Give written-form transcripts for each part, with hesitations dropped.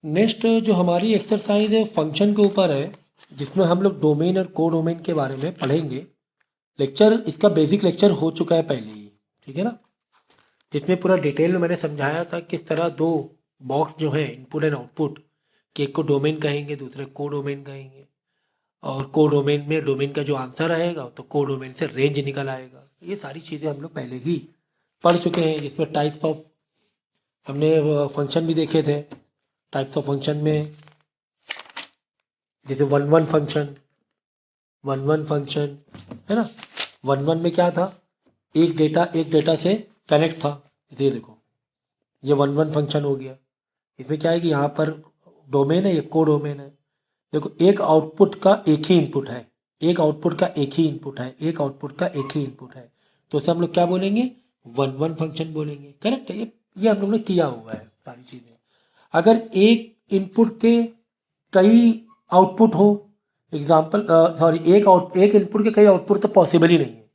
Next जो हमारी exercise है फंक्शन के ऊपर है, जिसमें हम लोग डोमेन और को डोमेन के बारे में पढ़ेंगे। लेक्चर इसका बेसिक लेक्चर हो चुका है पहले ही, ठीक है ना, जिसमें पूरा डिटेल में मैंने समझाया था किस तरह दो बॉक्स जो है इनपुट एंड आउटपुट के, एक को डोमेन कहेंगे दूसरे को डोमेन कहेंगे, और को डोमेन में डोमेन का जो आंसर आएगा तो को डोमेन से रेंज निकल आएगा। ये सारी चीज़ें हम लोग पहले ही पढ़ चुके हैं। जिसमें टाइप्स ऑफ हमने फंक्शन भी देखे थे। टाइप्स ऑफ फंक्शन में जैसे वन वन फंक्शन है ना। वन में क्या था, एक डेटा से कनेक्ट था। ये देखो, ये वन फंक्शन हो गया। इसमें क्या है कि यहाँ पर डोमेन है, ये को डोमेन है। देखो, एक आउटपुट का एक ही इनपुट है, एक आउटपुट का एक ही इनपुट है, एक आउटपुट का एक ही इनपुट है, तो उसे हम लोग क्या बोलेंगे, वन फंक्शन बोलेंगे। करेक्ट है, ये हम लोग ने किया हुआ है सारी चीज़ें। अगर एक इनपुट के कई आउटपुट हो, एग्जाम्पल सॉरी, एक इनपुट के कई आउटपुट तो पॉसिबल ही नहीं है।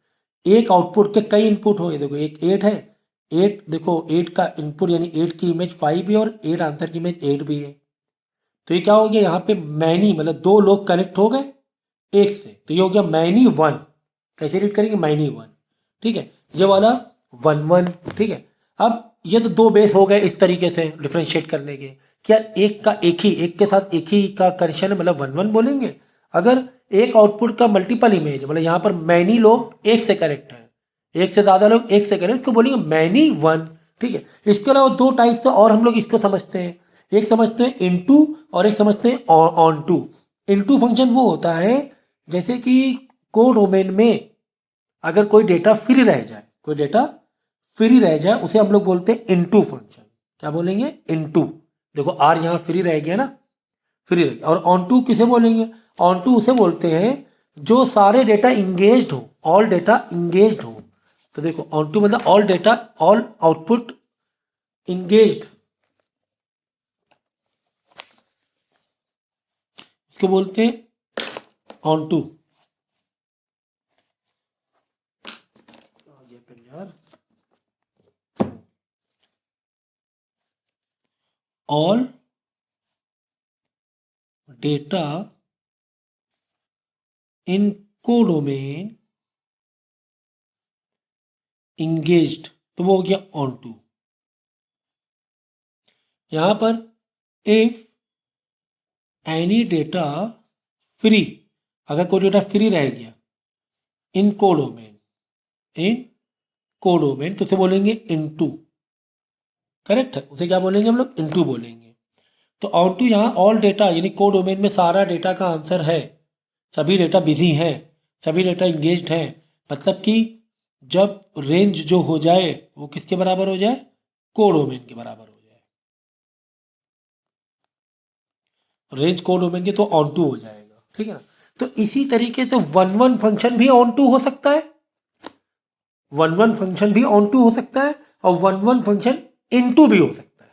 एक आउटपुट के कई इनपुट हो, ये देखो एक 8 है, 8 देखो 8 का इनपुट यानी 8 की इमेज 5 है और 8 आंसर की इमेज 8 भी है। तो ये क्या हो गया, यहाँ पे मैनी मतलब दो लोग कनेक्ट हो गए एक से, तो ये हो गया मैनी वन। कैसे रीड करेंगे, मैनी वन, ठीक है। ये वाला वन, ठीक है। अब ये तो दो बेस हो गए इस तरीके से डिफ्रेंशिएट करने के। क्या एक का एक ही, एक के साथ एक ही का कनेक्शन है, मतलब वन बोलेंगे। अगर एक आउटपुट का मल्टीपल इमेज, मतलब यहाँ पर मैनी लोग एक से कनेक्ट है, एक से ज़्यादा लोग एक से कनेक्ट, इसको बोलेंगे मैनी वन, ठीक है। इसके अलावा दो टाइप से और हम लोग इसको समझते हैं। एक समझते हैं इनटू और एक समझते हैं ऑन टू। इनटू फंक्शन वो होता है जैसे कि को डोमेन में अगर कोई डेटा फ्री रह जाए, कोई डेटा फ्री रह जाए, उसे हम लोग बोलते हैं इनटू फंक्शन। क्या बोलेंगे, इनटू। देखो आर यहाँ फ्री रह गया ना, फ्री रह गया। और ऑन टू किसे बोलेंगे, ऑन टू उसे बोलते हैं जो सारे डेटा इंगेज्ड हो, ऑल डेटा इंगेज्ड हो। तो देखो ऑन टू मतलब all data, all output engaged, इसको बोलते हैं onto. All data in codomain engaged, तो वो हो गया ऑन टू। यहां पर इफ एनी डेटा फ्री, अगर कोई डेटा फ्री रह गया इन कोडोमेन, इन कोडोमेन, तो उसे बोलेंगे इनटू। करेक्ट है, उसे क्या बोलेंगे हम लोग, इनटू बोलेंगे। तो ऑन टू यहाँ ऑल डेटा यानी को डोमेन में सारा डेटा का आंसर है, सभी डेटा बिजी हैं, सभी डेटा इंगेज्ड हैं। मतलब कि जब रेंज जो हो जाए वो किसके बराबर हो जाए, को डोमेन के बराबर हो जाए। रेंज को डोमेन के तो ऑन टू हो जाएगा, ठीक है ना। तो इसी तरीके से वन फंक्शन भी ऑन टू हो सकता है, वन फंक्शन भी ऑन टू हो सकता है, और वन फंक्शन इन टू भी हो सकता है।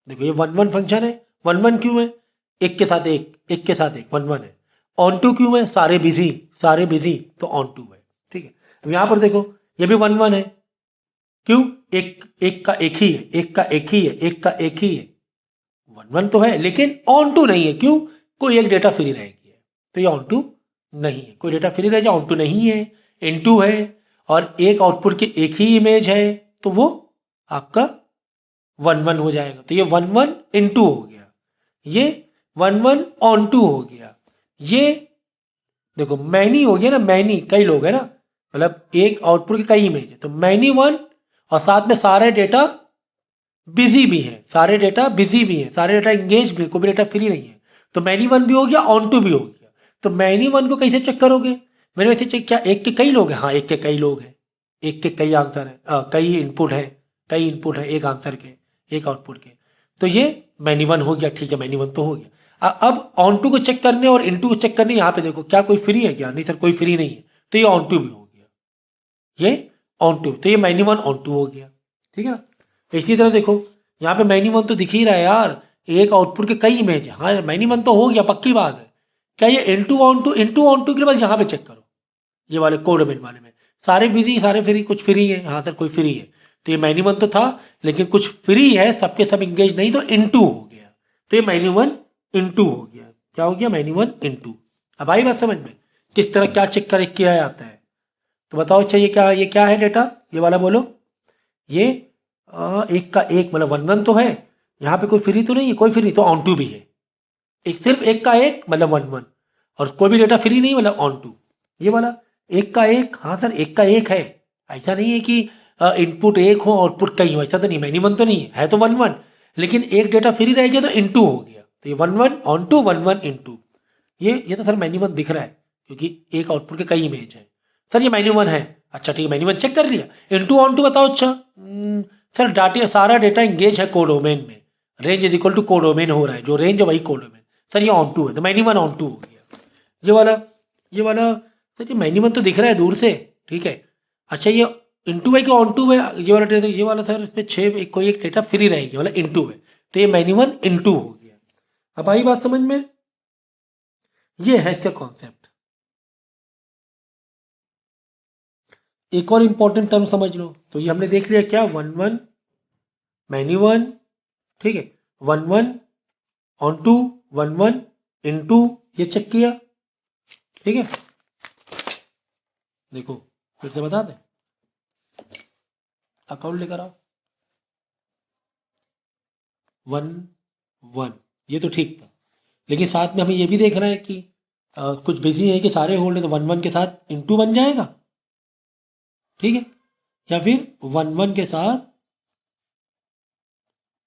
देखो ये वन फंक्शन है, वन क्यों है, एक के साथ एक, एक के साथ एक, वन है। ऑन टू क्यों है, सारे बिजी, तो ऑन टू है, ठीक है। अब यहाँ पर देखो ये भी वन है, क्यों, एक का एक ही है, एक का एक ही है, एक का एक ही है। वन तो है लेकिन ऑन टू नहीं है, क्यों, कोई एक डेटा फ्री रह गया है, तो ये ऑन टू नहीं है। कोई डेटा फ्री रह जाए ऑन टू नहीं है, इन टू है, और एक आउटपुट की एक ही इमेज है, तो वो आपका वन हो जाएगा। तो ये वन इन टू हो गया, ये वन ऑन टू हो गया। ये देखो मैनी हो गया ना, मैनी कई लोग है ना, मतलब एक आउटपुट की कई इमेज है, तो मैनी वन, और साथ में सारे डेटा बिजी भी है, सारे डेटा बिजी भी है, सारे डेटा इंगेज भी है, कोई भी डेटा फ्री नहीं है। तो मैनी वन भी हो गया, ऑन टू भी हो गया। तो मैनी वन को कैसे चेक करोगे, मैंने वैसे चेक किया, एक के कई लोग हैं, हाँ एक के कई लोग हैं, एक के कई आंसर है, कई इनपुट है, कई इनपुट है एक आंसर के, एक आउटपुट के, तो ये मैनी वन हो गया, ठीक है, मैनी वन तो हो गया। अब ऑन टू को चेक करने और इन टू को चेक करने, यहाँ पे देखो क्या कोई फ्री है क्या, नहीं सर कोई फ्री नहीं है, तो ये ऑन टू भी हो गया, ये ऑन टू, तो ये मैनी वन ऑन टू हो गया, ठीक है ना। इसी तरह देखो यहाँ पे मैनी वन तो दिख ही रहा है यार, एक आउटपुट के कई इमेज है, हाँ मैनी वन तो हो गया, पक्की बात है। क्या ये इन टू ऑन टू के बाद यहाँ पे चेक करो, ये वाले को डोमेन वाले में सारे बिजी, सारे फ्री, कुछ फ्री है, हाँ सर कोई फ्री है, तो ये मैनी वन तो था लेकिन कुछ फ्री है, सबके सब इंगेज नहीं, तो इन टू हो गया। तो ये -1 × हो गया। क्या हो गया? -1 × अब आई बात समझ में किस तरह क्या चेक कर किया जाता है। तो बताओ अच्छा ये क्या है डेटा, ये वाला बोलो। ये एक का एक मतलब 1 1 तो है, यहाँ पे कोई फ्री तो नहीं है, कोई फ्री नहीं तो ऑन टू भी है। एक सिर्फ एक का एक मतलब 1 1 और कोई भी डेटा फ्री नहीं मतलब ऑन टू। ये वाला एक का एक, हाँ सर एक का एक है, ऐसा नहीं है कि इनपुट एक हो आउटपुट कई हो, ऐसा तो नहीं, मिनिमम तो नहीं है तो 1 1 लेकिन एक डेटा फ्री रह गया तो इनटू हो गया। तो ये 1 1 ऑन टू 1 1 इनटू। ये तो सर मिनिमम दिख रहा है क्योंकि एक आउटपुट के कई इमेज है। सर ये -1 है, अच्छा ठीक है -1 चेक कर लिया। इनटू ऑन टू बताओ। अच्छा सर डाटा सारा डेटा इंगेज है कोडोमेन में, range is equal to codomain हो रहा है, जो रेंज है वही कोडोमेन। सर ये ऑन टू है तो -1 ऑन टू हो गया। ये वाला सर ये -1 तो दिख रहा है दूर से, ठीक है। अच्छा ये इनटू है कि ऑन टू है? ये वाला सर इसमें 6 कोई एक डेटा फ्री रहेगी वाला इनटू है, तो ये -1 इनटू हो गया। अब आई बात समझ में? ये है इसका कॉन्सेप्ट। एक और इंपॉर्टेंट टर्म समझ लो। तो ये हमने देख लिया क्या, 1 1 -1, ठीक है, 1 1 ऑन टू 1 1 इनटू, ये चेक किया, ठीक है। देखो फिर से बता दें, अकाउंट लेकर आओ। 1 1 ये तो ठीक था, लेकिन साथ में हमें ये भी देखना है कि कुछ बिजी है कि सारे होल्ड है, तो 1 1 के साथ इनटू बन जाएगा, ठीक है, या फिर 1 1 के साथ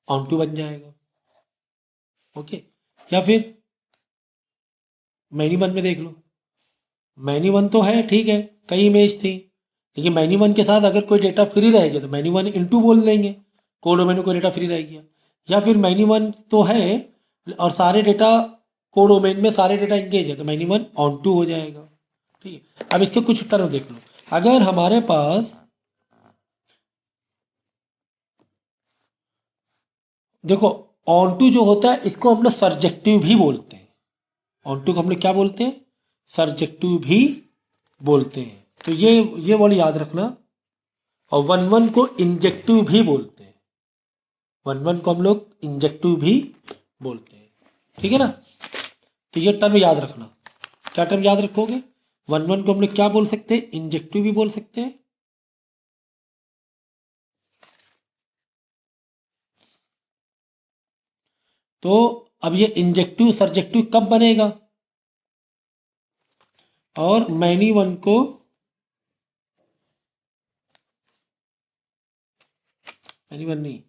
ऑन टू बन जाएगा, ओके। या फिर -1 में देख लो, -1 तो है, ठीक है, कई इमेज थी, लेकिन -1 के साथ अगर कोई डेटा फ्री रह गया तो -1 इनटू बोल देंगे, कोड में कोई डेटा फ्री रह गया। या फिर -1 तो है और सारे डेटा कोड डोमेन में सारे डेटा इंगेज है तो -1 ऑन टू हो जाएगा, ठीक है। अब इसके कुछ टर्म देख लो। अगर हमारे पास देखो ऑन टू जो होता है इसको हम लोग सर्जेक्टिव भी बोलते हैं। ऑन टू को हम लोग क्या बोलते हैं? सर्जेक्टिव भी बोलते हैं। तो ये वर्ड याद रखना। और 1 1 को इंजेक्टिव भी बोलते हैं। 1 1 को हम लोग इंजेक्टिव भी बोलते हैं, ठीक है ना। तो ये टर्म याद रखना। क्या टर्म याद रखोगे? 1 1 को हम लोग क्या बोल सकते हैं? इंजेक्टिव भी बोल सकते हैं। तो अब ये इंजेक्टिव सर्जेक्टिव कब बनेगा? और मैनी वन को मैनी वन नहीं,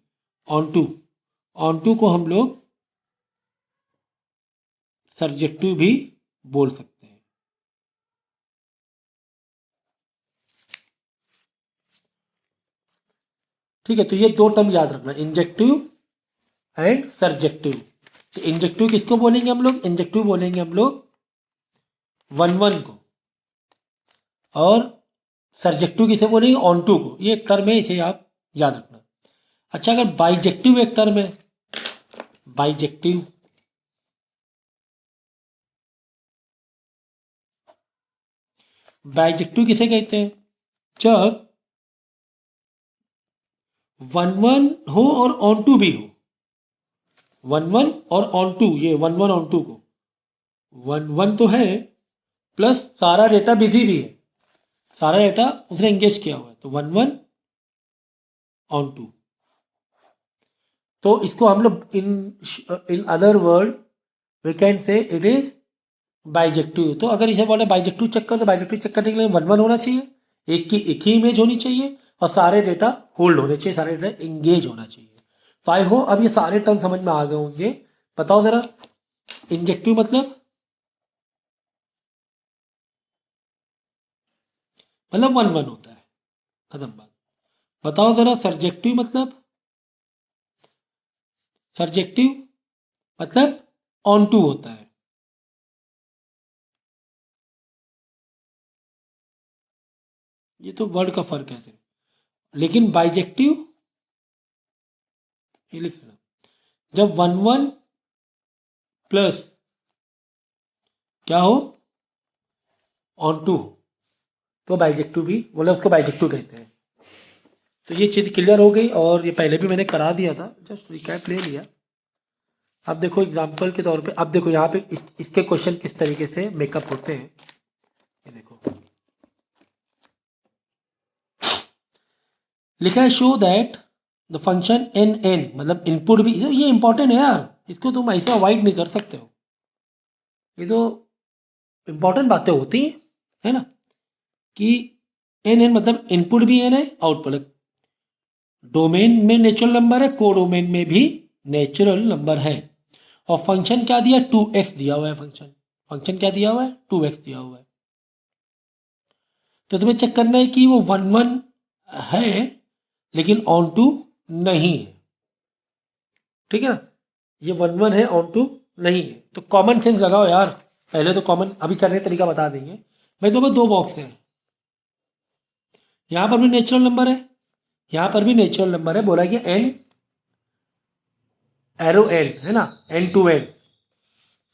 ऑन टू को हम लोग सर्जेक्टिव भी बोल सकते हैं। ठीक है, तो ये दो टर्म याद रखना, इंजेक्टिव एंड सर्जेक्टिव। तो इंजेक्टिव किसको बोलेंगे हम लोग? इंजेक्टिव बोलेंगे हम लोग 1 1 को, और सर्जेक्टिव किसे बोलेंगे? ऑन टू को। ये एक टर्म है, इसे आप याद रखना। अच्छा, अगर बाइजेक्टिव एक टर्म है, बाइजेक्टिव बाइजेक्टिव किसे कहते हैं? जब 1 1 हो और ऑन टू भी हो, 1 1 और ऑन टू, ये 1 1 ऑन टू को 1 1 तो है प्लस सारा डेटा बिजी भी है, सारा डेटा उसने एंगेज किया हुआ है, तो 1 1 ऑन टू। तो इसको हम लोग in other word we can say it is bijective. तो अगर इसे बोले बाइजेक्टिव चेक कर, तो बाइजेक्टिव चेक करने के लिए 1 1 होना चाहिए, एक ही इमेज होनी चाहिए, और सारे डेटा होल्ड होने चाहिए, सारे डेटा एंगेज होना चाहिए। तो आई होप अब ये सारे टर्म समझ में आ गए होंगे। बताओ जरा, इंजेक्टिव मतलब 1 1 होता है, खत्म बात। बताओ जरा सर्जेक्टिव मतलब ऑन टू होता है। ये तो वर्ड का फर्क है सिर्फ, लेकिन बाइजेक्टिव ये लिख लेना, जब 1 1 प्लस क्या हो, ऑन टू हो, तो बाइजेक्टिव भी बोले, उसको बाइजेक्टिव कहते हैं। तो ये चीज़ क्लियर हो गई, और ये पहले भी मैंने करा दिया था, जस्ट रिकैप ले लिया। अब देखो एग्जाम्पल के तौर पे, अब देखो यहाँ पे इसके क्वेश्चन किस तरीके से मेकअप होते हैं, ये देखो लिखा है show that the function N N, मतलब इनपुट भी, ये इंपॉर्टेंट है यार, इसको तुम ऐसे अवॉइड नहीं कर सकते हो, ये तो इंपॉर्टेंट बातें होती हैं, है ना, कि एन एन मतलब इनपुट भी एन है, आउटपुट डोमेन में नेचुरल नंबर है, को डोमेन में भी नेचुरल नंबर है, और फंक्शन क्या दिया, 2x दिया हुआ है, फंक्शन क्या दिया हुआ है, 2x दिया हुआ है। तो तुम्हें चेक करना है कि वो 1 1 है लेकिन ऑन टू नहीं है, ठीक है ना, ये 1 1 है, ऑन टू नहीं है, तो कॉमन सेंस लगाओ यार, पहले तो कॉमन, अभी करने का तरीका बता देंगे भाई। तुम्हें दो बॉक्स हैं, यहाँ पर भी नेचुरल नंबर है, यहाँ पर भी नेचुरल नंबर है, बोला कि एन एरो एन है ना, एन टू एन,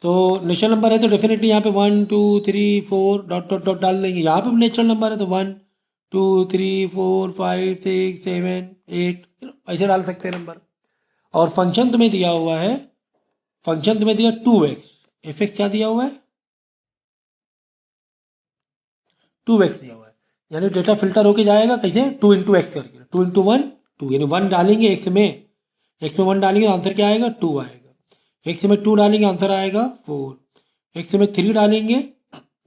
तो नेचुरल नंबर है तो डेफिनेटली यहाँ पे 1 2 3 4 डॉट डॉट डॉट डाल देंगे, यहाँ पे भी नेचुरल नंबर है तो 1 2 3 4 5 6 7 8 ऐसे डाल सकते हैं नंबर। और फंक्शन तुम्हें दिया हुआ है, फंक्शन तुम्हें दिया 2x, एफ एक्स क्या दिया हुआ है, 2x दिया हुआ है, यानी डेटा फिल्टर होके जाएगा कैसे, 2 × x करके, 2 × 1 2, यानी 1 डालेंगे x में 1 डालेंगे आंसर क्या आएगा, 2 आएगा, x में 2 डालेंगे आंसर आएगा 4, x में 3 डालेंगे,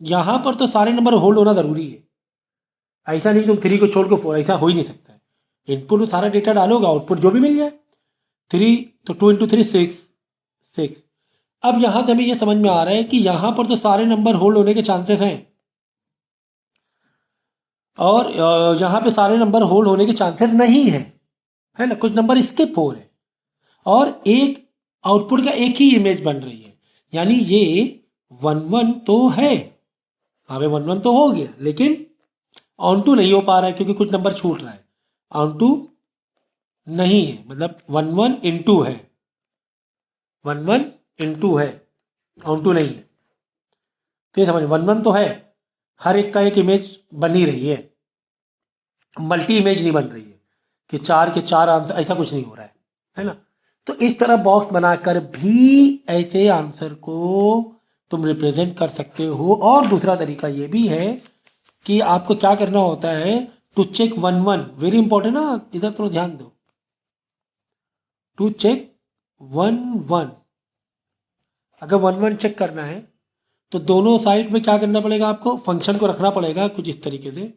यहाँ पर तो सारे नंबर होल्ड होना ज़रूरी है, ऐसा नहीं तुम 3 को छोड़ के 4, ऐसा हो ही नहीं सकता है, इनपुट में सारा डेटा डालोगे आउटपुट जो भी मिल जाए, 3 तो 2 × 3 6। अब यहाँ से हमें ये समझ में आ रहा है कि यहाँ पर तो सारे नंबर होल्ड होने के चांसेस हैं, और यहाँ पे सारे नंबर होल्ड होने के चांसेस नहीं है ना, कुछ नंबर स्किप हो रहे हैं, और एक आउटपुट का एक ही इमेज बन रही है, यानी ये 1 1 तो है, हाँ भाई 1 1 तो हो गया, लेकिन ऑन टू नहीं हो पा रहा है क्योंकि कुछ नंबर छूट रहा है, ऑन टू नहीं है, मतलब 1 1 × है, 1 1 × है, ऑन टू नहीं है, तो ये समझ 1 1 तो है, हर एक का एक इमेज बन ही रही है, मल्टी इमेज नहीं बन रही है कि 4 के 4 आंसर, ऐसा कुछ नहीं हो रहा है ना। तो इस तरह बॉक्स बनाकर भी ऐसे आंसर को तुम रिप्रेजेंट कर सकते हो। और दूसरा तरीका ये भी है कि आपको क्या करना होता है, टू चेक 1 1, वेरी इंपॉर्टेंट ना, इधर थोड़ा ध्यान दो, टू चेक 1 1, अगर 1 1 चेक करना है तो दोनों साइड में क्या करना पड़ेगा, आपको फंक्शन को रखना पड़ेगा कुछ इस तरीके से,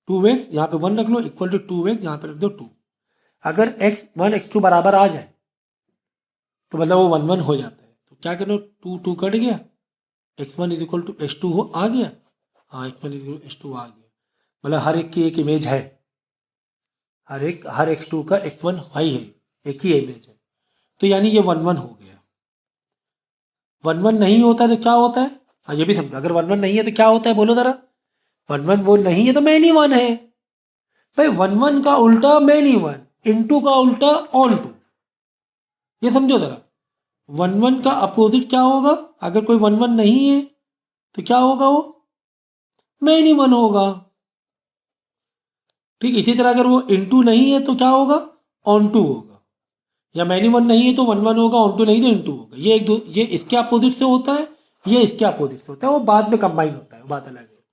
2x यहाँ पे 1 रख लो, इक्वल टू 2x यहाँ पे रख दो 2, अगर x1 x2 बराबर आ जाए तो मतलब वो 1 1 हो जाता है, तो क्या करो, 2 2 कट गया, x1 = x2 हो आ गया, हाँ x1 = x2 आ गया, मतलब हर एक की एक इमेज है, हर x2 का x1 है ही है, एक ही इमेज है, तो यानी ये 1 1 हो गया। 1 1 नहीं होता तो क्या होता है, हाँ ये भी समझो, अगर 1 1 नहीं है तो क्या होता है बोलो ज़रा, 1 1 वो नहीं है तो मैनी 1 है भाई, 1 1 का उल्टा मैनी 1, इनटू का उल्टा ऑन टू, ये समझो ज़रा, 1 1 का अपोजिट क्या होगा, अगर कोई 1 1 नहीं है तो क्या होगा, वो मैनी 1 होगा, ठीक। इसी तरह अगर वो इनटू नहीं है तो क्या होगा, ऑन टू होगा, या मैनी 1 नहीं है तो 1 1 होगा, ऑन टू नहीं तो इनटू होगा, ये इसके अपोजिट से होता है, ये इसके अपोजिट से होता है, वो बाद में कंबाइन होता है, वो बात अलग है,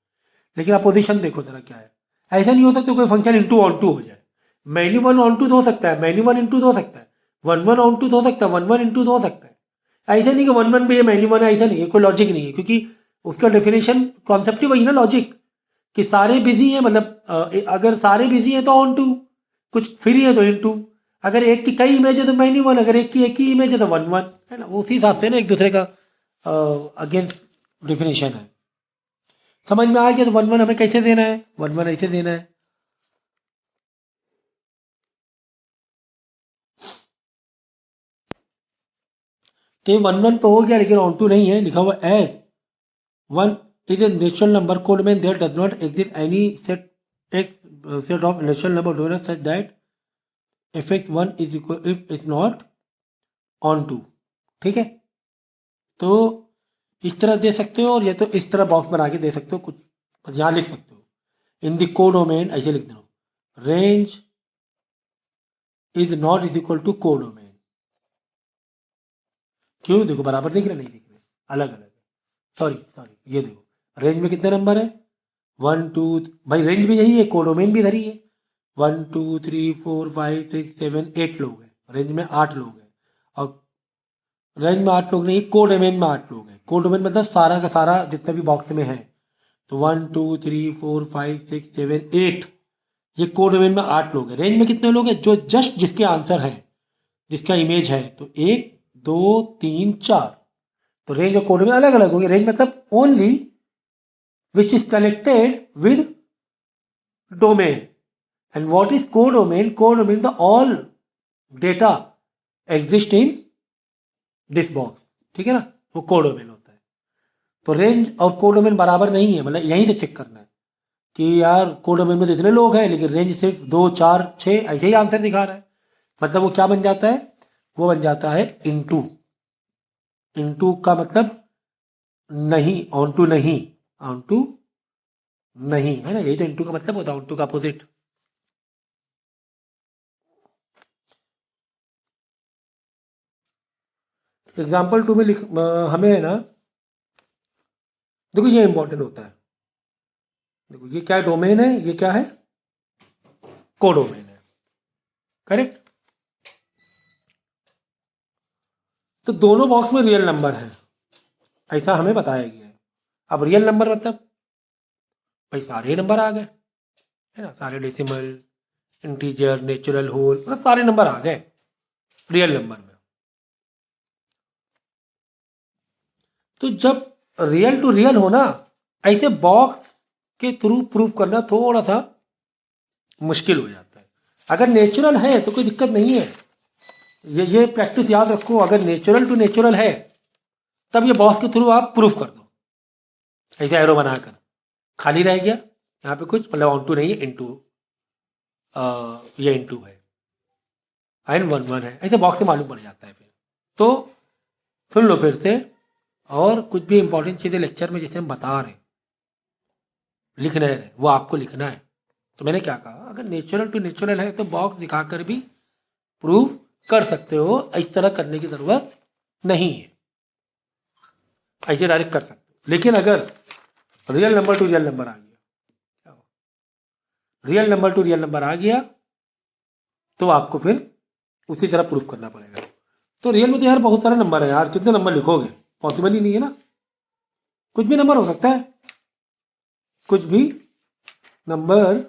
लेकिन अपोजिशन देखो जरा क्या है, ऐसा नहीं हो सकता कोई फंक्शन इनटू ऑन टू हो जाए, मैनी 1 ऑन टू हो सकता है, मैनी 1 इनटू हो सकता है, 1 1 ऑन टू हो सकता है, 1 1 इनटू हो सकता है, ऐसा नहीं कि 1 1 भी है मैनी 1 है, ऐसा नहीं है, कोई लॉजिक नहीं है, क्योंकि उसका डेफिनेशन कॉन्सेप्ट ही वही ना, लॉजिक, कि सारे बिजी हैं, मतलब अगर सारे बिजी हैं तो ऑन टू, कुछ फ्री है तो इनटू, अगर एक की कई इमेज है तो मैनी 1, अगर एक की इमेज है तो 1 1, है ना, वो उसी हिसाब से ना एक दूसरे का अगेंस्ट डेफिनेशन है। समझ में आ गया, तो 1 1 हमें कैसे देना है, 1 1 ऐसे देना है, तो ये 1 1 तो हो गया, लेकिन ऑन टू नहीं है, लिखा हुआ as 1 is a natural number code में there does not exist any set of natural number donors such that fx1 is equal if it's not on 2, ठीक है। तो इस तरह दे सकते हो, और ये तो इस तरह बॉक्स बना के दे सकते हो, कुछ यहाँ लिख सकते हो, इन द कोडोमेन ऐसे लिख दो, range is not is equal to codomain, क्यों? देखो बराबर दिख रहे नहीं दिख रहे, अलग अलग है। सॉरी ये देखो रेंज में कितने नंबर है? 1 2, भाई रेंज भी यही है, कोडोमेन भी इधर ही है। 1 2 3 4 5 6 7 8 लोग हैं, रेंज में 8 लोग हैं। और रेंज में 8 लोग नहीं, कोडोमेन में 8 लोग हैं। कोडोमेन मतलब सारा का सारा जितने भी बॉक्स में है। तो 1 2 3 4 5 6 7 8, ये कोडोमेन में 8 लोग हैं। रेंज में कितने लोग हैं? जो जस्ट जिसके आंसर है, जिसका इमेज है, तो 1 2 3 4। तो रेंज और कोडोमेन अलग अलग होंगे। रेंज मतलब only which is connected with domain, and what is codomain? Codomain the all data exist in this box, ठीक है ना, वो कोडोमेन होता है। तो रेंज और कोडोमेन बराबर नहीं है, मतलब यहीं से चेक करना है कि यार कोडोमेन में तो इतने लोग हैं लेकिन रेंज सिर्फ 2 4 6 ऐसे ही आंसर दिखा रहा है। मतलब वो क्या बन जाता है? वो बन जाता है इनटू। इनटू का मतलब नहीं, ऑन टू नहीं, ऑन टू नहीं, है ना, यही तो इनटू का मतलब होता है, ऑन टू का अपोजिट। एग्जाम्पल 2 में हमें है ना, देखो ये इंपॉर्टेंट होता है। देखो ये क्या डोमेन है, ये क्या है? कोडोमेन है, करेक्ट। तो दोनों बॉक्स में रियल नंबर है, ऐसा हमें बताया गया है। अब रियल नंबर मतलब भाई सारे नंबर आ गए, है ना, सारे डेसिमल, इंटीजर, नेचुरल, होल, मतलब सारे नंबर आ गए रियल नंबर में। तो जब रियल टू रियल हो ना, ऐसे बॉक्स के थ्रू प्रूव करना थोड़ा सा मुश्किल हो जाता है। अगर नेचुरल है तो कोई दिक्कत नहीं है, ये प्रैक्टिस याद रखो। अगर नेचुरल टू नेचुरल है तब ये बॉक्स के थ्रू आप प्रूफ कर दो, ऐसे एरो बनाकर। खाली रह गया यहाँ पे कुछ, मतलब ऑन टू नहीं है, इनटू, ये इनटू है, एंड 1 1 है, ऐसे बॉक्स से मालूम पड़ जाता है फिर। तो सुन लो फिर से, और कुछ भी इंपॉर्टेंट चीज़ें लेक्चर में जैसे हम बता रहे हैं, लिख रहे हैं, वो आपको लिखना है। तो मैंने क्या कहा, अगर नेचुरल टू नेचुरल है तो बॉक्स दिखाकर भी प्रूव कर सकते हो, इस तरह करने की ज़रूरत नहीं है, ऐसे डायरेक्ट कर सकते हो। लेकिन अगर real number to real number आ गया, real number to real number आ गया तो आपको फिर उसी तरह प्रूफ करना पड़ेगा। तो रियल में तो यार बहुत सारे नंबर है यार, कितने नंबर लिखोगे? पॉसिबल ही नहीं है ना, कुछ भी नंबर हो सकता है, कुछ भी नंबर,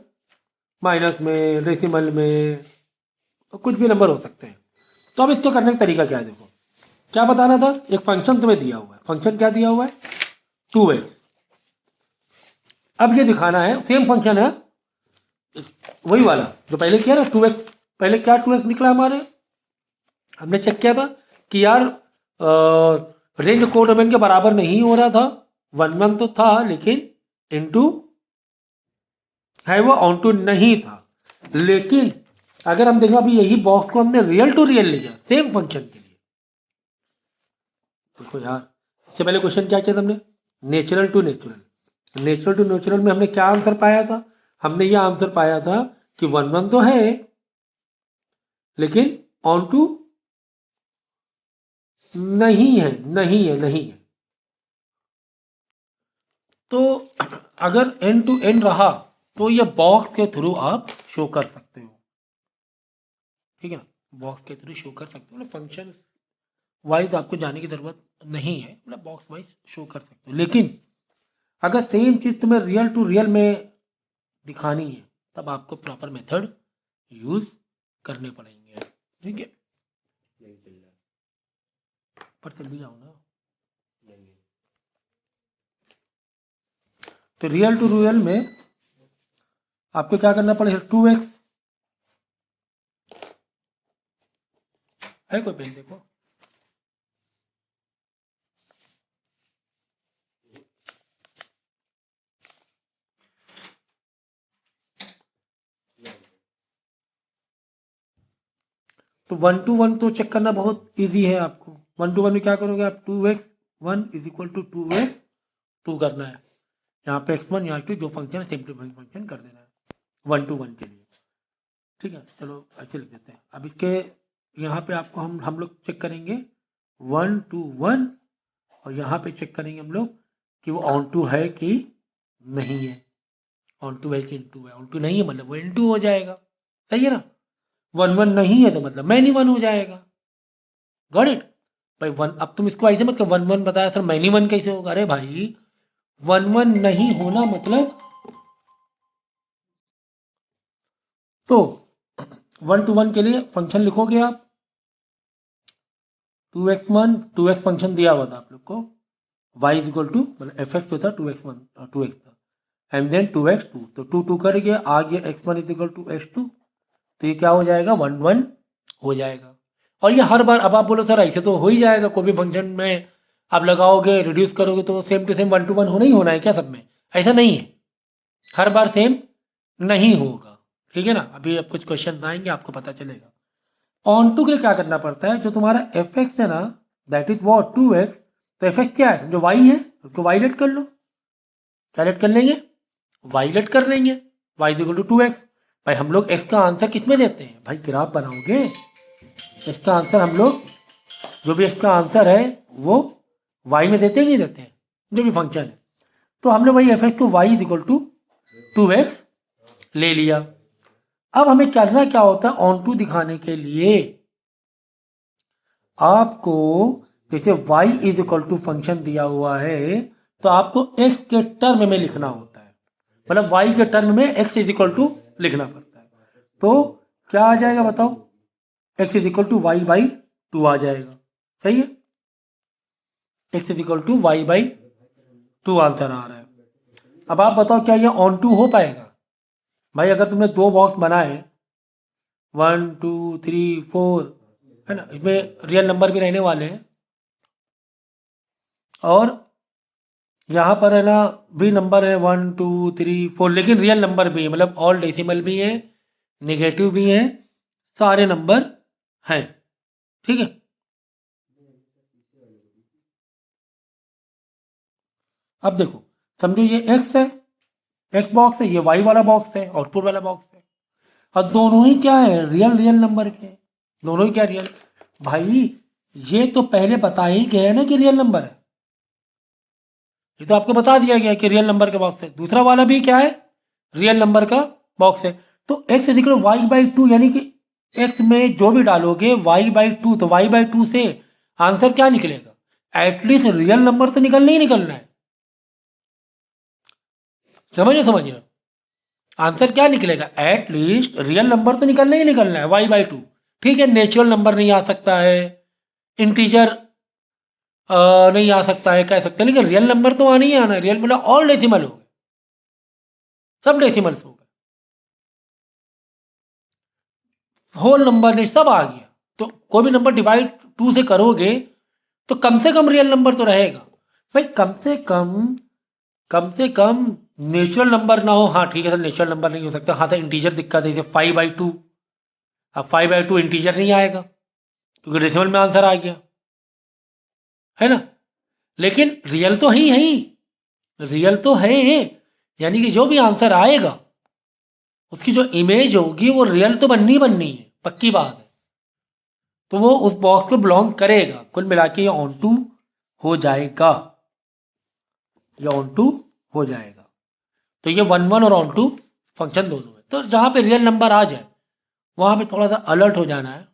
माइनस में, डेसिमल में, तो कुछ भी नंबर हो सकते हैं। तो अब इसको करने का तरीका क्या है? देखो क्या बताना था, एक फंक्शन तुम्हें दिया हुआ है। फंक्शन क्या दिया हुआ है? 2x। अब ये दिखाना है, सेम फंक्शन है वही वाला जो पहले किया ना 2x। पहले क्या 2x निकला हमारे, हमने चेक किया था कि यार रेंज कोडोमेन के बराबर नहीं हो रहा था, 1 1 तो था लेकिन इनटू है वो ऑन टू नहीं था। लेकिन अगर हम देखें अभी यही बॉक्स को हमने रियल टू रियल लिया सेम फंक्शन के लिए, देखो यार इससे पहले क्वेश्चन क्या किया था हमने, natural to natural. Natural to natural में हमने क्या आंसर पाया था? हमने यह आंसर पाया था कि 1 1 तो है लेकिन ऑन टू नहीं है, नहीं है, नहीं है। तो अगर एंड टू एंड रहा तो ये बॉक्स के थ्रू आप शो कर सकते हो, ठीक है ना, बॉक्स के थ्रू शो कर सकते हो। मतलब फंक्शन वाइज आपको जाने की जरूरत नहीं है, मतलब बॉक्स वाइज शो कर सकते हो। लेकिन अगर सेम चीज तुम्हें रियल टू रियल में दिखानी है तब आपको प्रॉपर मेथड यूज करने पड़ेंगे, ठीक है। पर जल्दी जाओ ना। तो रियल टू रियल में आपको क्या करना पड़ेगा, 2x है, कोई पेन देखो, तो 1 2 1 तो चेक करना बहुत इजी है आपको। 1 2 1 में क्या करोगे आप, 2x 1 is equal to 2x 2 करना है, यहाँ पे x1 यहाँ टू जो फंक्शन है सिंप्लीफाइंग फंक्शन कर देना है 1 2 1 के लिए, ठीक है। चलो ऐसे लिख देते हैं। अब इसके यहाँ पे आपको हम लोग चेक करेंगे 1 to 1, और यहाँ पे चेक करेंगे हम लोग कि वो ऑन टू है कि नहीं है, ऑन टू है कि इनटू है। ऑन टू नहीं है मतलब वो इनटू हो जाएगा, सही है ना। 1 1 नहीं है तो मतलब मैनी 1 हो जाएगा। गॉट इट भाई। वन, अब तुम इसको ऐसे मतलब 1 1 बताया सर मैनी 1 कैसे होगा? अरे भाई 1 1 नहीं होना मतलब, तो 1 to 1 के लिए फंक्शन लिखोगे आप 2x1, 2x फंक्शन दिया हुआ था आप लोग को, y इज इक्वल टू मतलब एफ एक्स जो था 2x1 2x था, एंड देन 2x2, तो 2 2 कर गया, आ गया x1 is equal to x2, तो ये क्या हो जाएगा 1 1 हो जाएगा। और ये हर बार, अब आप बोलो सर ऐसे तो हो ही जाएगा, कोई भी फंक्शन में आप लगाओगे रिड्यूस करोगे तो सेम टू सेम 1 to 1 होना ही होना है क्या सब में? ऐसा नहीं है, हर बार सेम नहीं होगा, ठीक है ना। अभी अब कुछ क्वेश्चन आएंगे आपको पता चलेगा। ऑन टू के लिए क्या करना पड़ता है, जो तुम्हारा एफ एक्स है ना दैट इज वॉट 2x, तो एफ एक्स क्या है जो y है उसको y लेट कर लो, क्या लेट कर लेंगे y लेट कर लेंगे, y is equal to 2x। भाई हम लोग x का आंसर किस में देते हैं भाई, ग्राफ बनाओगे इसका आंसर हम लोग, जो भी इसका आंसर है वो y में देते ही नहीं देते हैं, जो भी फंक्शन है। तो हमने वही एफ एक्स को y is equal to 2x ले लिया। अब हमें करना क्या होता है, ऑन टू दिखाने के लिए आपको, जैसे y is equal to function दिया हुआ है तो आपको x के टर्म में लिखना होता है, मतलब y के टर्म में x इज इक्वल टू लिखना पड़ता है। तो क्या आ जाएगा बताओ, x is equal to y by two आ जाएगा, सही है। x is equal to y by two answer आ रहा है। अब आप बताओ क्या ये ऑन टू हो पाएगा? भाई अगर तुमने दो बॉक्स बनाए 1 2 3 4 है ना, इसमें रियल नंबर भी रहने वाले हैं, और यहाँ पर है ना भी नंबर है 1 2 3 4, लेकिन रियल नंबर भी है, मतलब ऑल डेसिमल भी है, नेगेटिव भी है, सारे नंबर हैं, ठीक है। अब देखो, समझो ये x है, x बॉक्स है, ये y वाला बॉक्स है, आउटपुट वाला बॉक्स है, और दोनों ही क्या है रियल रियल नंबर के, दोनों ही क्या रियल। भाई ये तो पहले बता ही गया ना कि रियल नंबर है, ये तो आपको बता दिया गया कि रियल नंबर का बॉक्स है। दूसरा वाला भी क्या है, रियल नंबर का बॉक्स है। तो x is equal y by two, यानी कि x में जो भी डालोगे y बाई टू, तो y बाई टू से आंसर क्या निकलेगा, एटलीस्ट रियल नंबर तो निकलना ही निकलना है, समझ रहे हो। आंसर क्या निकलेगा, एटलीस्ट रियल नंबर तो निकलना ही निकलना है y बाई टू। ठीक है, नेचुरल नंबर नहीं आ सकता है, इंटीजर नहीं आ सकता है, कह सकते हैं, लेकिन रियल नंबर तो आना ही आना है। रियल मतलब ऑल डेसिमल हो गए, सब डेसिमल्स हो गए, होल नंबर नहीं, सब आ गया। तो कोई भी नंबर डिवाइड टू से करोगे तो कम से कम रियल नंबर तो रहेगा भाई, कम से कम नेचुरल नंबर ना हो। हाँ ठीक है सर, नेचुरल नंबर नहीं हो सकता, हाँ सर इंटीजर दिक्कत है, जैसे 5/2। अब 5/2 इंटीजर नहीं आएगा क्योंकि डेसिमल में आंसर आ गया, है ना। लेकिन रियल तो है ही, रियल तो है, यानी कि जो भी आंसर आएगा उसकी जो इमेज होगी वो रियल तो बननी बननी है, पक्की बात है। तो वो उस बॉक्स को बिलोंग करेगा। कुल मिला के ये ऑन टू हो जाएगा, ये ऑन टू हो जाएगा। तो ये 1 1 और ऑन टू फंक्शन दोनों है। तो जहाँ पे रियल नंबर आ जाए वहाँ पे थोड़ा सा अलर्ट हो जाना है।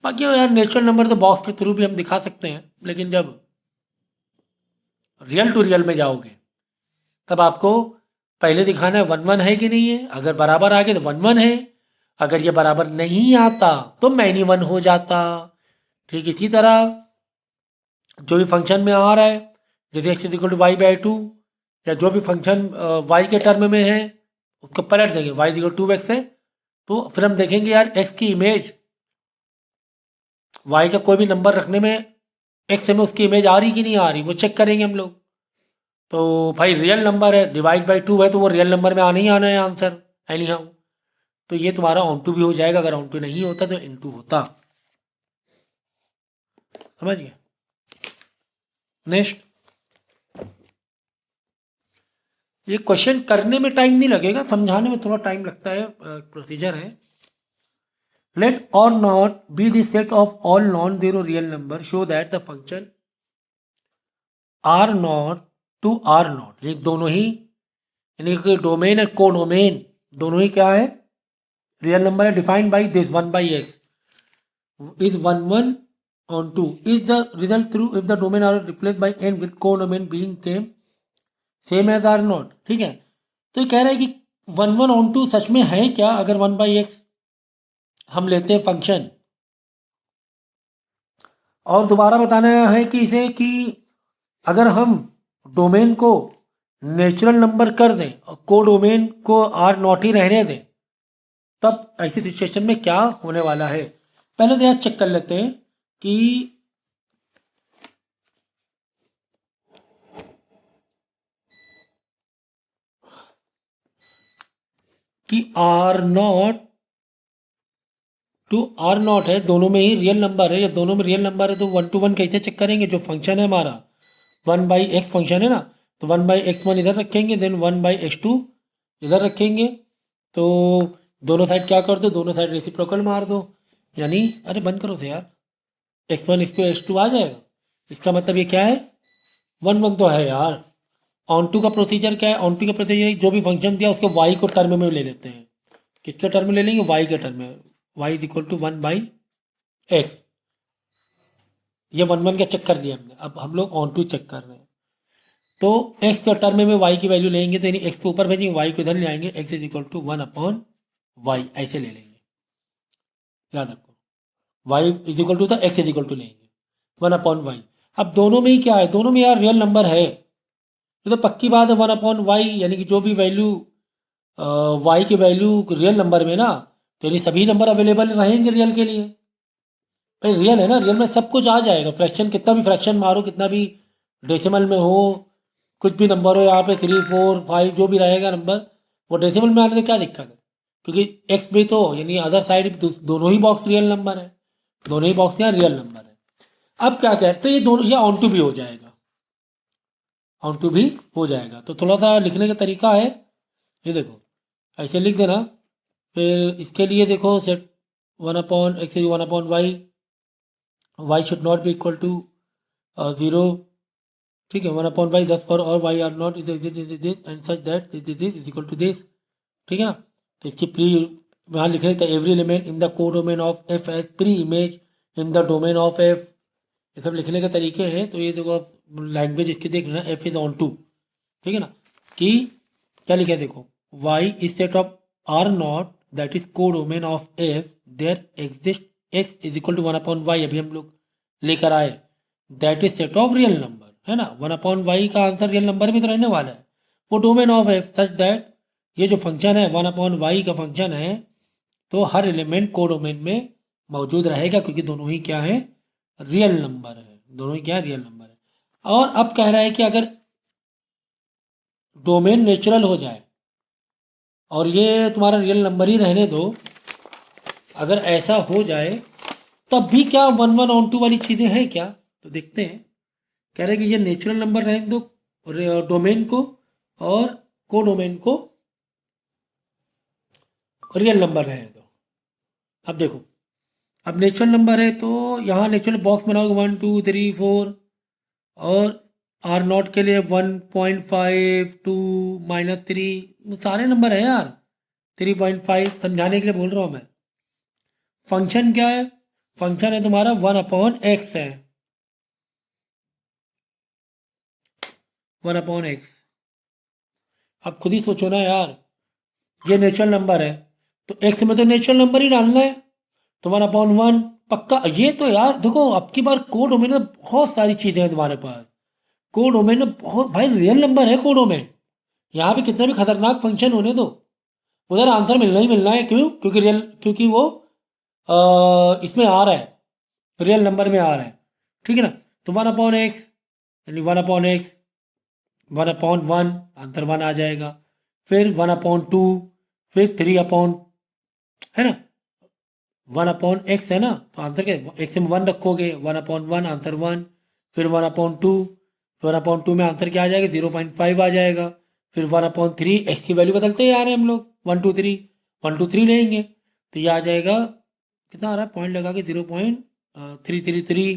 बाकी यार नेचुरल नंबर तो बॉक्स के थ्रू भी हम दिखा सकते हैं, लेकिन जब रियल टू रियल में जाओगे तब आपको पहले दिखाना है 1 1 है कि नहीं है। अगर बराबर आ गए तो 1 1 है, अगर ये बराबर नहीं आता तो मैनी 1 हो जाता। ठीक इसी तरह जो भी फंक्शन में आ रहा है, जैसे x is equal to y by two, या जो भी फंक्शन y के टर्म में है उसको पलट देंगे, y is equal to x है, तो फिर हम देखेंगे यार x की इमेज y का कोई भी नंबर रखने में x में उसकी इमेज आ रही कि नहीं आ रही, वो चेक करेंगे हम लोग। तो भाई रियल नंबर है, डिवाइड बाई टू है, तो वो रियल नंबर में आना ही आना है आंसर, एनी हाउ। तो ये तुम्हारा ऑन टू भी हो जाएगा, अगर ऑन टू नहीं होता तो इन टू होता, समझ गए। नेक्स्ट, ये क्वेश्चन करने में टाइम नहीं लगेगा, समझाने में थोड़ा टाइम लगता है, प्रोसीजर है। Let R naught be the set of all non zero real number show that the function R naught to R naught, ये दोनों ही यानी कि डोमेन और को डोमेन दोनों ही क्या है, रियल नंबर है, defined by this 1/x is 1 on 2 is the result true if the domain are replaced by n with codomain being same as r not। ठीक है, तो ये कह रहा है कि 1 on 2 सच में है क्या, अगर 1/x हम लेते हैं फंक्शन, और दोबारा बताना है कि इसे कि अगर हम डोमेन को नेचुरल नंबर कर दें और को डोमेन को आर नॉट ही रहने दें, तब ऐसी सिचुएशन में क्या होने वाला है। पहले तो यहाँ चेक कर लेते हैं कि R naught to R naught है, दोनों में ही रियल नंबर है, या दोनों में रियल नंबर है तो 1 to 1 कैसे चेक करेंगे। जो फंक्शन है हमारा 1/x फंक्शन है ना, तो 1/x1 इधर रखेंगे, देन 1/x2 इधर रखेंगे, तो दोनों साइड क्या कर दो, दोनों साइड रेसिप्रोकल मार दो, यानी अरे बंद करो से यार, x1 इस पर x2 आ जाएगा। इसका मतलब ये क्या है, 1/1 तो है यार। ऑन टू का प्रोसीजर क्या है, ऑन टू का प्रोसीजर जो भी फंक्शन दिया उसको y को टर्म में ले लेते हैं। किसके टर्म में ले लेंगे, y के टर्म में, y is equal to 1/x। ये 1/1 का चेक कर दिया हमने, अब हम लोग ऑन टू चेक कर रहे हैं। तो x के टर्म में y की वैल्यू लेंगे, तो यानी x को ऊपर भेजेंगे, y को इधर ले आएंगे, x is equal to 1/y ऐसे ले लेंगे, याद रखो, y इज इक्वल टू था x इज इक्वल टू लेंगे 1/y। अब दोनों में ही क्या है, दोनों में यार रियल नंबर है, ये तो पक्की बात है 1/y, यानी कि जो भी वैल्यू y की वैल्यू रियल नंबर में ना, तो यानी सभी नंबर अवेलेबल रहेंगे रियल के लिए। भाई रियल है ना, रियल में सब कुछ आ जाएगा, फ्रैक्शन कितना भी फ्रैक्शन मारो, कितना भी डेसिमल में हो, कुछ भी नंबर हो, यहाँ पे 3 4 5 जो भी रहेगा नंबर, वो डेसिमल में आने से क्या दिक्कत है, क्योंकि एक्स भी तो यानी अदर साइड दोनों ही बॉक्स रियल नंबर है, दोनों ही बॉक्स यहाँ रियल नंबर है। अब क्या कहते हैं, तो ये दोनों ये ऑन टू भी हो जाएगा, ऑन टू भी हो जाएगा। तो थोड़ा सा लिखने का तरीका है, ये देखो ऐसे लिख देना, फिर इसके लिए देखो set 1/x 1/y, y should not be equal to 0, ठीक है, 1/y दस फॉर और y R naught this and such that this is equal to this, ठीक है ना। तो इसकी प्री यहाँ लिख रहे थे, एवरी एलिमेंट इन द को domain of f as preimage in the domain of f, ये सब लिखने के तरीके हैं। तो ये देखो लैंग्वेज इसकी देख लेना, एफ इज ऑन टू, ठीक है ना, कि क्या लिखा है देखो, y is set of R not that is को domain of F there exist x is equal to 1/y, अभी हम लोग लेकर आए, that is set of real number, है ना। 1/y का आंसर रियल नंबर भी तो रहने वाला है, वो domain of F such that, ये जो फंक्शन है 1/y का फंक्शन है, तो हर एलिमेंट को डोमेन में मौजूद रहेगा, क्योंकि दोनों ही क्या है, रियल नंबर है, दोनों ही क्या रियल नंबर है। और अब कह रहा है कि अगर डोमेन नेचुरल हो जाए और ये तुम्हारा रियल नंबर ही रहने दो, अगर ऐसा हो जाए तब भी क्या 1/1 वाली चीज़ें हैं क्या, तो देखते हैं। कह रहे हैं कि ये नेचुरल नंबर रहने दो डोमेन को, और को डोमेन को रियल नंबर रहने दो। अब देखो, अब नेचुरल नंबर है तो यहाँ नेचुरल बॉक्स बनाओगे 1 2 3 4, और आर नॉट के लिए 1.5 2 -3, सारे नंबर है यार, 3.5 समझाने के लिए बोल रहा हूँ मैं। फंक्शन क्या है, फंक्शन है तुम्हारा 1/x है, 1/x। अब खुद ही सोचो ना यार, ये नेचुरल नंबर है तो x में तो नेचुरल नंबर ही डालना है, तो 1/1 पक्का। ये तो यार देखो, अब की बार को डोमेन में बहुत सारी चीज़ें हैं तुम्हारे पास, को डोमेन में बहुत भाई रियल नंबर है को डोमेन, यहाँ पे कितने भी खतरनाक फंक्शन होने दो, उधर आंसर मिलना ही मिलना है, क्यों, क्योंकि रियल, क्योंकि वो इसमें आ रहा है, रियल नंबर में आ रहा है, ठीक है ना। तो 1/x यानी 1/x 1/1 आंसर 1 आ जाएगा, फिर 1/2, फिर 3 है ना, 1/x है ना, तो आंसर क्या, x में 1 रखोगे, 1/1 आंसर 1, फिर 1/2, 1/2 में आंसर क्या आ जाएगा, 0.5 आ जाएगा, फिर 1/3, x की वैल्यू बदलते ही आ रहे हैं हम लोग, 1 2 3 1 2 3 लेंगे, तो ये आ जाएगा कितना आ रहा है, पॉइंट लगा के 0.333।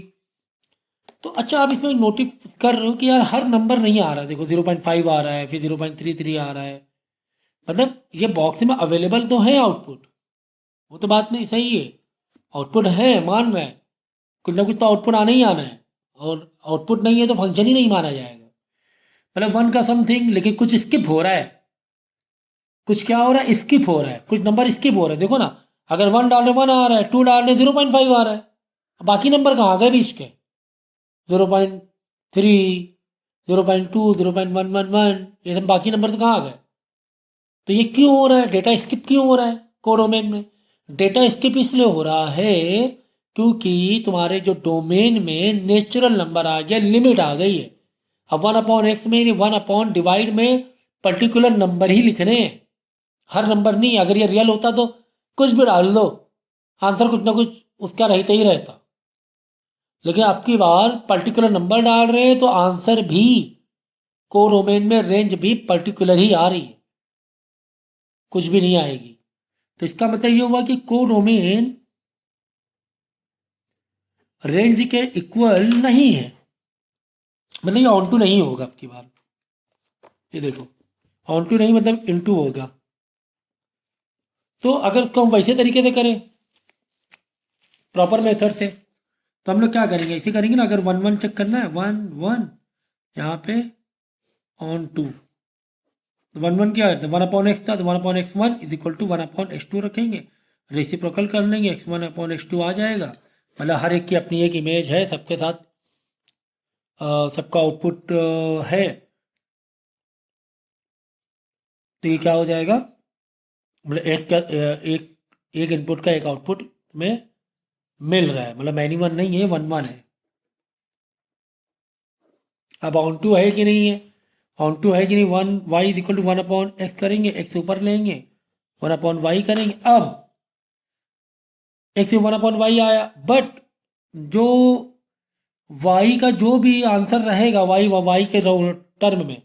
तो अच्छा, आप इसमें नोटिस कर रहे हो कि यार हर नंबर नहीं आ रहा है। देखो 0.5 आ रहा है, फिर 0.33 आ रहा है। मतलब ये बॉक्स में अवेलेबल तो है आउटपुट, वो तो बात नहीं सही है, आउटपुट है, मान रहे हैं, कुछ ना कुछ तो आउटपुट आना ही आना है, और आउटपुट नहीं है तो फंक्शन ही नहीं माना जाएगा। मतलब वन का समथिंग, लेकिन कुछ स्किप हो रहा है, कुछ क्या हो रहा है, स्किप हो रहा है, कुछ नंबर स्किप हो रहे हैं। देखो ना, अगर 1 डाल रहे 1 आ रहा है, 2 डाल रहे 0.5 आ रहा है, बाकी नंबर कहाँ गए बीच के, 0.3, 0.2, 0.111, ये सब बाकी नंबर तो कहाँ आ गए। तो ये क्यों हो रहा है, डेटा स्किप क्यों हो रहा है कोडोमेन में। डेटा स्किप इसलिए हो रहा है क्योंकि तुम्हारे जो डोमेन में नेचुरल नंबर आ गया, लिमिट आ गई है। अब 1/x में 1/डिवाइड में पर्टिकुलर नंबर ही लिखने हैं, हर नंबर नहीं। अगर ये रियल होता तो कुछ भी डाल दो, आंसर कुछ ना कुछ उसका रहता ही रहता। लेकिन अब की बार पर्टिकुलर नंबर डाल रहे हैं तो आंसर भी कोडोमेन में रेंज भी पर्टिकुलर ही आ रही है, कुछ भी नहीं आएगी। तो इसका मतलब ये हुआ कि कोडोमेन रेंज के इक्वल नहीं है, मतलब ये ऑन टू नहीं होगा अब की बार। ये देखो, ऑन टू नहीं मतलब इनटू होगा। तो अगर इसको हम वैसे तरीके से करें, प्रॉपर मेथड से, तो हम लोग क्या करेंगे, ऐसे करेंगे ना। अगर 1 1 चेक करना है, 1 1 यहाँ पे ऑन टू, 1 1 क्या है, 1/x था तो 1/x1 is equal to 1/x2 रखेंगे, रेसिप्रोकल कर लेंगे, x1/x2 आ जाएगा। मतलब हर एक की अपनी एक इमेज है, सबके साथ सबका आउटपुट है। तो ये क्या हो जाएगा, मतलब एक एक इनपुट का एक आउटपुट में मिल रहा है, मतलब मैनी वन नहीं है, 1 1 है। अब ऑन टू है कि नहीं है, ऑन टू है कि नहीं, 1y is equal to 1/x करेंगे, x ऊपर लेंगे, 1/y करेंगे। अब x से 1/y आया, बट जो y का जो भी आंसर रहेगा y के टर्म में,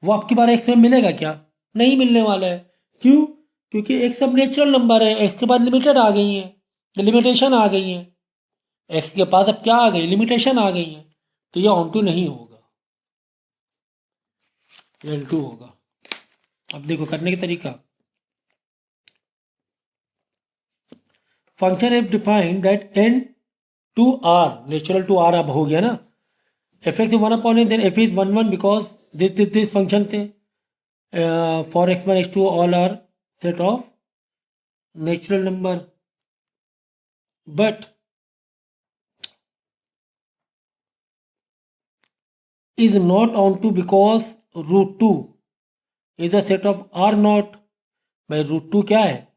वो आपकी बार x में मिलेगा क्या, नहीं मिलने वाला है। क्यों, क्योंकि x अब नेचुरल नंबर है, x के बाद लिमिटेड आ गई है, लिमिटेशन आ गई है, x के पास अब क्या आ गई, लिमिटेशन आ गई है। तो ये ऑन टू नहीं होगा, एल टू होगा। अब देखो करने का तरीका, function if defined that n to r, natural to r अब हो गया ना, F X 1/n, then F is 1 1 because this function the for x1 x2 all R set of natural number, but is not on to because root 2 is a set of r not। भाई root two क्या है,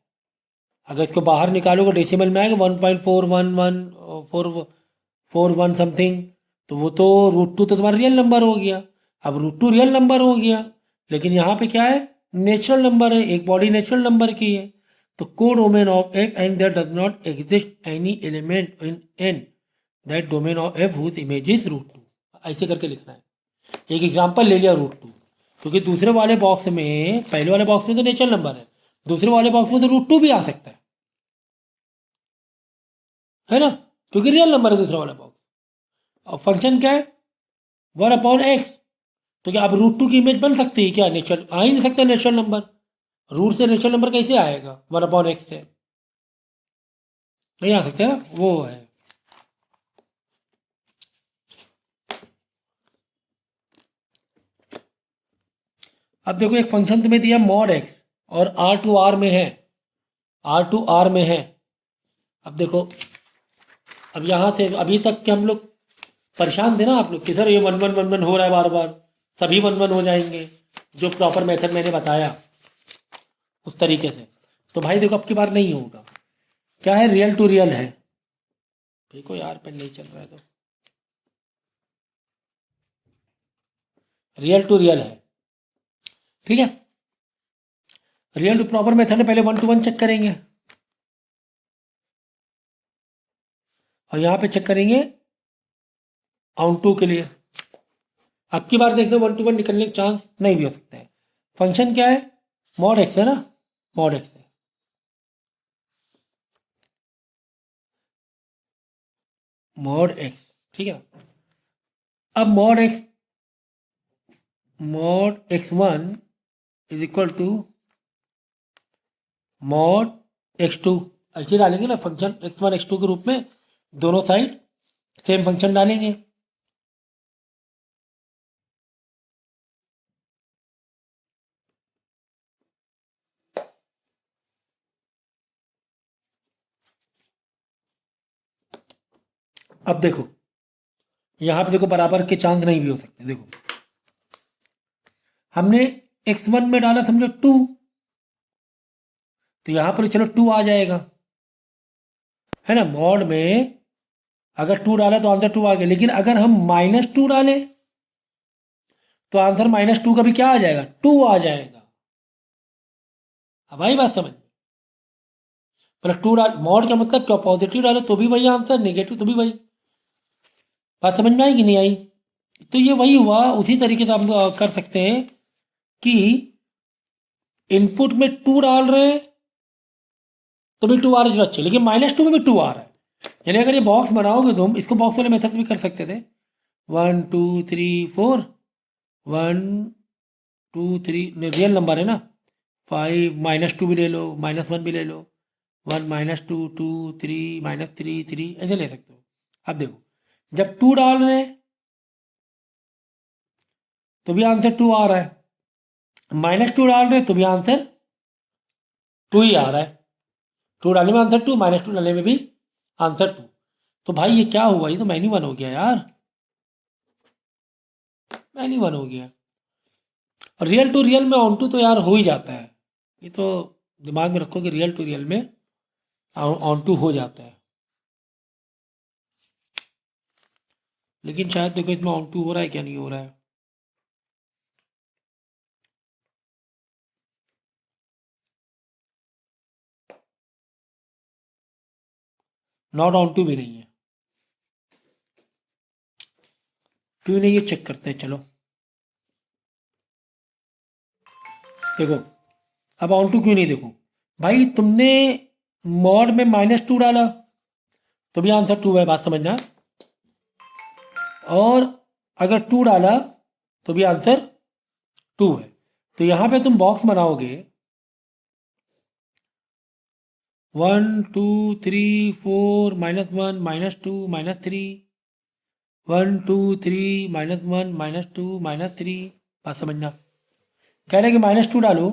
अगर इसको बाहर निकालोगे decimal में आएगा 1.41141 something, तो वो तो रूट टू तो तुम्हारा रियल नंबर हो गया। अब रूट टू रियल नंबर हो गया, लेकिन यहाँ पे क्या है, नेचुरल नंबर है, एक बॉडी नेचुरल नंबर की है। तो codomain of f and there does not exist any element in N that domain of f whose image is root two. ऐसे करके लिखना है। एक एग्जांपल ले लिया रूट टू, क्योंकि दूसरे वाले बॉक्स में, पहले वाले बॉक्स में तो नेचुरल नंबर है, दूसरे वाले बॉक्स में तो रूट टू भी आ सकता है ना, क्योंकि रियल नंबर है दूसरा वाला बॉक्स। अब फंक्शन क्या है, 1/x। तो क्या अब रूट टू की इमेज बन सकती है क्या, नेचुरल आ ही नहीं सकता नेचुरल नंबर, रूट से नेचुरल नंबर कैसे आएगा 1/x से, नहीं आ सकता ना, वो है। अब देखो एक फंक्शन तुम्हें दिया मॉड एक्स, और आर टू आर में है, आर टू आर में है। अब देखो, अब यहाँ से अभी तक के हम लोग परेशान थे ना आप लोग कि सर ये 1 1 1 1 हो रहा है बार बार, सभी 1 1 हो जाएंगे, जो प्रॉपर मेथड मैंने बताया उस तरीके से। तो भाई देखो अब की बार नहीं होगा, क्या है, रियल टू रियल है। देखो यार पेन नहीं चल रहा है, तो रियल टू रियल है, ठीक है। रियल टू प्रॉपर मेथड है, पहले 1 to 1 चेक करेंगे, और यहाँ पे चेक करेंगे ऑन टू के लिए। अब की बार देखना 1 to 1 निकलने का चांस नहीं भी हो सकता है। फंक्शन क्या है, मॉड एक्स है ना, मॉड एक्स है। मॉड एक्स, ठीक है। अब mod x1 is equal to mod x2, ऐसे डालेंगे ना फंक्शन x1 x2 के रूप में, दोनों साइड सेम फंक्शन डालेंगे। अब देखो यहां पे देखो बराबर के चांस नहीं भी हो सकते। देखो हमने x1 में डाला समझो 2, तो यहां पर चलो 2 आ जाएगा, है ना। मॉड में अगर 2 डाला तो आंसर 2 आ गया, लेकिन अगर हम -2 डालें तो आंसर -2 का भी क्या आ जाएगा, 2 आ जाएगा। अब आई बात समझ। मतलब 2 डाल, मॉड का मतलब क्या, पॉजिटिव डालो तो भी वही आंसर, नेगेटिव तो भी वही। बात समझ में आई कि नहीं आई। तो ये वही हुआ, उसी तरीके से हम कर सकते हैं कि इनपुट में 2 डाल रहे हैं तो भी 2 आ रहा है, अच्छे, लेकिन -2 में भी 2 आ रहा है। यानी अगर ये बॉक्स बनाओगे तुम, इसको बॉक्स वाले मेथड भी कर सकते थे। 1 2 3 4, 1 2 3 रियल नंबर है ना, 5 -2 भी ले लो, -1 भी ले लो, 1 -2 2 3 -3 3, ऐसे ले सकते हो। अब देखो जब 2 डाल रहे हैं तो भी आंसर 2 आ रहा है, -2 डाल रहे हैं तो भी आंसर 2 ही आ रहा है। 2 डालने में आंसर 2, -2 डालने में भी आंसर 2। तो भाई ये क्या हुआ, ये तो मैनी वन हो गया यार, मैनी वन हो गया। रियल टू रियल में ऑन टू तो यार हो ही जाता है, ये तो दिमाग में रखो कि रियल टू रियल में ऑन टू हो जाता है। लेकिन शायद देखो इसमें ऑन टू हो रहा है क्या नहीं हो रहा है। नॉट ऑन टू भी नहीं है, क्यों नहीं, ये चेक करते हैं। चलो देखो अब ऑन टू क्यों नहीं, देखो भाई तुमने मॉड में -2 डाला तो भी आंसर 2 है, बात समझना। और अगर 2 डाला तो भी आंसर 2 है। तो यहां पे तुम बॉक्स बनाओगे 1 2 3 4 -1 -2 -3, 1 2 3 -1 -2 -3, बात समझना। कह रहे हैं कि -2 डालो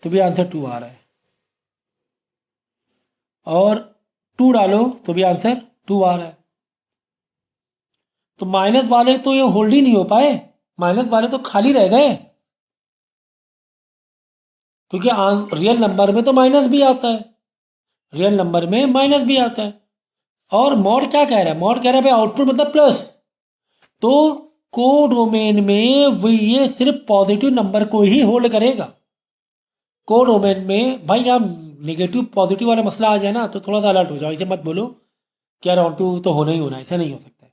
तो भी आंसर 2 आ रहा है, और 2 डालो तो भी आंसर 2 आ रहा है। तो माइनस वाले तो ये होल्ड ही नहीं हो पाए, माइनस वाले तो खाली रह गए, क्योंकि रियल नंबर में तो माइनस भी आता है, रियल नंबर में माइनस भी आता है। और मॉड क्या कह रहा है, मॉड कह रहा है भाई आउटपुट मतलब प्लस। तो कोडोमेन में वो ये सिर्फ पॉजिटिव नंबर को ही होल्ड करेगा। कोडोमेन में भाई यहाँ नेगेटिव पॉजिटिव वाला मसला आ जाए ना तो थोड़ा सा अलर्ट हो जाओ, ऐसे मत बोलो कि यार ऑन टू तो होना ही होना है, ऐसा नहीं हो सकता है,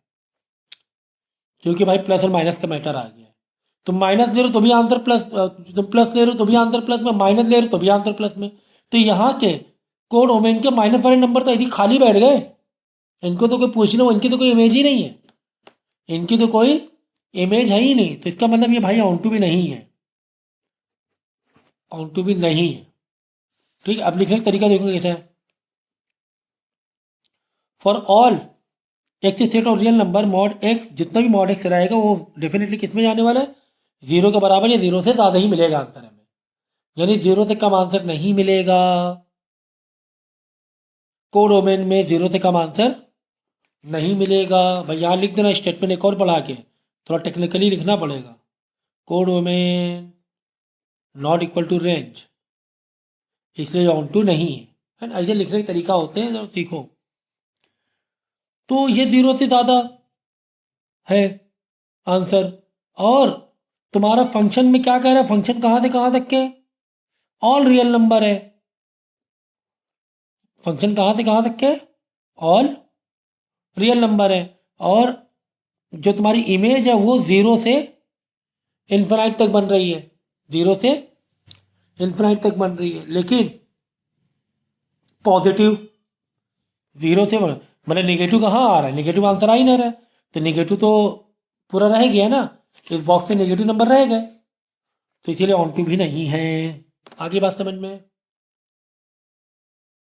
क्योंकि भाई प्लस और माइनस का मैटर आ गया है। तुम माइनस ले रहे हो तो भी आंसर प्लस, तुम प्लस ले रहे हो तो भी आंसर प्लस में, माइनस ले रहे हो तो भी आंसर प्लस में। तो यहाँ के कोड ओमेन के माइनस वाले नंबर तो ऐसे ही खाली बैठ गए, इनको तो कोई पूछ लो, इनकी तो कोई इमेज ही नहीं है, इनकी तो कोई इमेज है ही नहीं। तो इसका मतलब ये भाई ऑन टू भी नहीं है, ऑन टू भी नहीं है। ठीक है, अब लिखने का तरीका देखो कैसा है। For all x set of real number mod x, जितना भी मॉड एक्स रहेगा वो डेफिनेटली किस में जाने वाला है, जीरो के बराबर या जीरो से ज़्यादा ही मिलेगा आंसर हमें, यानी जीरो से कम आंसर नहीं मिलेगा। कोडोमेन में जीरो से कम आंसर नहीं मिलेगा। भाई यहाँ लिख देना स्टेटमेंट एक और बढ़ा के, थोड़ा टेक्निकली लिखना पड़ेगा। Codomain not equal to range, इसलिए ऑन टू नहीं है ना। ऐसे लिखने का तरीका होते हैं, जब सीखो। तो ये जीरो से ज़्यादा है आंसर। और तुम्हारा फंक्शन में क्या कह रहा है, फंक्शन कहाँ से कहाँ तक के, ऑल रियल नंबर है। फंक्शन कहाँ से कहाँ तक के, ऑल रियल नंबर है। और जो तुम्हारी इमेज है वो ज़ीरो से इन्फिनाइट तक बन रही है, ज़ीरो से इन्फिनाइट तक बन रही है, लेकिन पॉजिटिव जीरो से मैंने नेगेटिव कहाँ आ रहा है, नेगेटिव आंसर आ ही नहीं रहा है, तो नेगेटिव तो पूरा रह गया ना, इस बॉक्स में नेगेटिव नंबर रह गए, तो इसीलिए ऑन टू भी नहीं है। आगे बात समझ में।